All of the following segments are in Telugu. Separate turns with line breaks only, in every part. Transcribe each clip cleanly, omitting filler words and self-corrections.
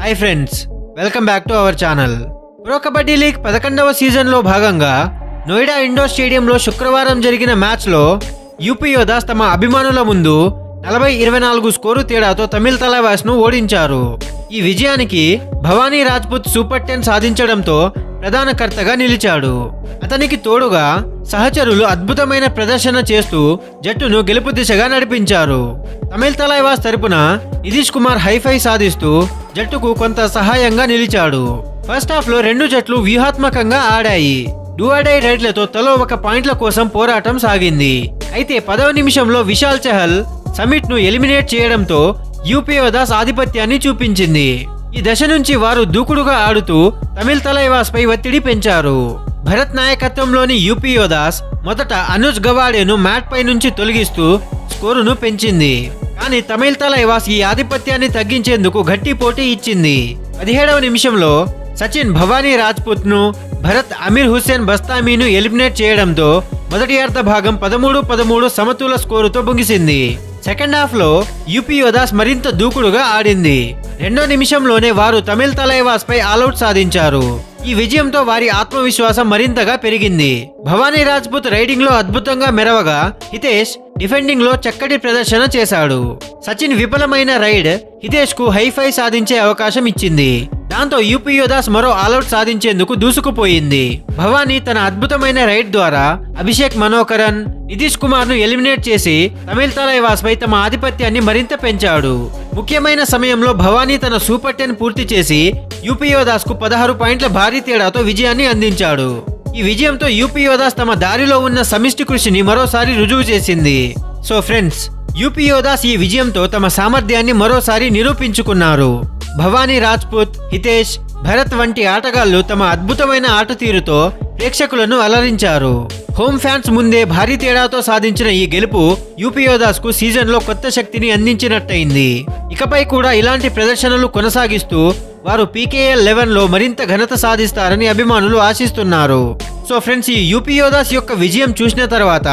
Hi friends, welcome back to our channel. Pro kabaddi league 11వ సీజన్లో భాగంగా నోయిడా ఇండోర్ స్టేడియంలో శుక్రవారం జరిగిన మ్యాచ్లో యూపీ యోధాస్ తమ అభిమానుల ముందు 40-24 స్కోరు తేడాతో తమిళ తలైవాస్ను ఓడించారు. ఈ విజయానికి భవానీ రాజ్పుత్ సూపర్ 10 సాధించడంతో ప్రధాన కర్తగా నిలిచాడు. అతనికి తోడుగా సహచరులు అద్భుతమైన ప్రదర్శన చేస్తూ జట్టును గెలుపు దిశగా నడిపించారు. తమిళ తలైవాస్ తరపున నితీష్ కుమార్ హైఫై సాధిస్తూ జట్టుకు కొంత సహాయంగా నిలిచాడు. ఫస్ట్ హాఫ్ లో రెండు జట్లు వ్యూహాత్మకంగా ఆడాయి. డూఅడై రైడ్లతో తలో ఒక పాయింట్ల కోసం పోరాటం సాగింది. అయితే 10వ నిమిషంలో విశాల్ చహల్ సమిట్ ను ఎలిమినేట్ చేయడంతో యూపీ యోధాస్ ఆధిపత్యాన్ని చూపించింది. ఈ దశ నుంచి వారు దూకుడుగా ఆడుతూ తమిళ తలైవాస్ పై ఒత్తిడి పెంచారు. భరత్ నాయకత్వంలోని యూపీ యోధాస్ మొదట అనుజ్ గవాడేను మ్యాట్ పై నుంచి తొలగిస్తూ స్కోరును పెంచింది. కానీ తమిళ తలైవాస్ ఈ ఆధిపత్యాన్ని తగ్గించేందుకు గట్టి పోటీ ఇచ్చింది. 17వ నిమిషంలో సచిన్ భవానీ రాజ్పుత్ ను, భరత్ అమీర్ హుస్సేన్ బస్తామీను ఎలిమినేట్ చేయడంతో మొదటి అర్ధ భాగం 13-13 సమతుల స్కోరుతో ముగిసింది. సెకండ్ హాఫ్ లో యూపీ యోధాస్ మరింత దూకుడుగా ఆడింది. రెండో నిమిషంలోనే వారు తమిళ తలైవాస్ పై ఆల్అౌట్ సాధించారు. ఈ విజయంతో వారి ఆత్మవిశ్వాసం మరింతగా పెరిగింది. భవానీ రాజ్పుత్ రైడింగ్ లో అద్భుతంగా మెరవగా హితేష్ డిఫెండింగ్ లో చక్కటి ప్రదర్శన చేశాడు. సచిన్ విఫలమైన రైడ్ హితేష్ కు హైఫై సాధించే అవకాశం ఇచ్చింది. దాంతో యూపీ యోధాస్ మరో ఆల్అౌట్ సాధించేందుకు దూసుకుపోయింది. భవానీ తన అద్భుతమైన రైడ్ ద్వారా అభిషేక్ మనోకరన్, నితీష్ కుమార్ ను ఎలిమినేట్ చేసి తమిళ తలైవాస్ పై తమ ఆధిపత్యాన్ని మరింత పెంచాడు. ముఖ్యమైన సమయంలో భవానీ తన సూపర్ 10 పూర్తి చేసి యూపీ యోధాస్ కు 16 పాయింట్ల భారీ తేడాతో విజయాన్ని అందించాడు. ఈ విజయంతో యూపీ యోధాస్ తమ దారిలో ఉన్న సమిష్టి కృషిని మరోసారి రుజువు చేసింది. సో ఫ్రెండ్స్, యూపీ యోధాస్ ఈ విజయంతో తమ సామర్థ్యాన్ని మరోసారి నిరూపించుకున్నారు. భవానీ రాజ్పుత్, హితేష్, భరత్ వంటి ఆటగాళ్లు తమ అద్భుతమైన ఆట తీరుతో ప్రేక్షకులను అలరించారు. హోమ్ ఫ్యాన్స్ ముందే భారీ తేడాతో సాధించిన ఈ గెలుపు యూపీ యోధాస్ కు సీజన్ లో కొత్త శక్తిని అందించినట్టయింది. ఇకపై కూడా ఇలాంటి ప్రదర్శనలు కొనసాగిస్తూ వారు PKL 11 లో మరింత ఘనత సాధిస్తారని అభిమానులు ఆశిస్తున్నారు. సో ఫ్రెండ్స్, ఈ యూపీ యోధాస్ యొక్క విజయం చూసిన తర్వాత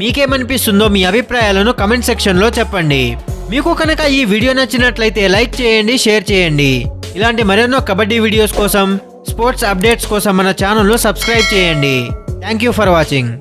మీకేమనిపిస్తుందో మీ అభిప్రాయాలను కమెంట్ సెక్షన్ లో చెప్పండి. మీకు కనుక ఈ వీడియో నచ్చినట్లయితే లైక్ చేయండి, షేర్ చేయండి. ఇలాంటి మరెన్నో కబడ్డీ వీడియోస్ కోసం, స్పోర్ట్స్ అప్డేట్స్ కోసం మన ఛానల్ను సబ్స్క్రైబ్ చేయండి. Thank you for watching.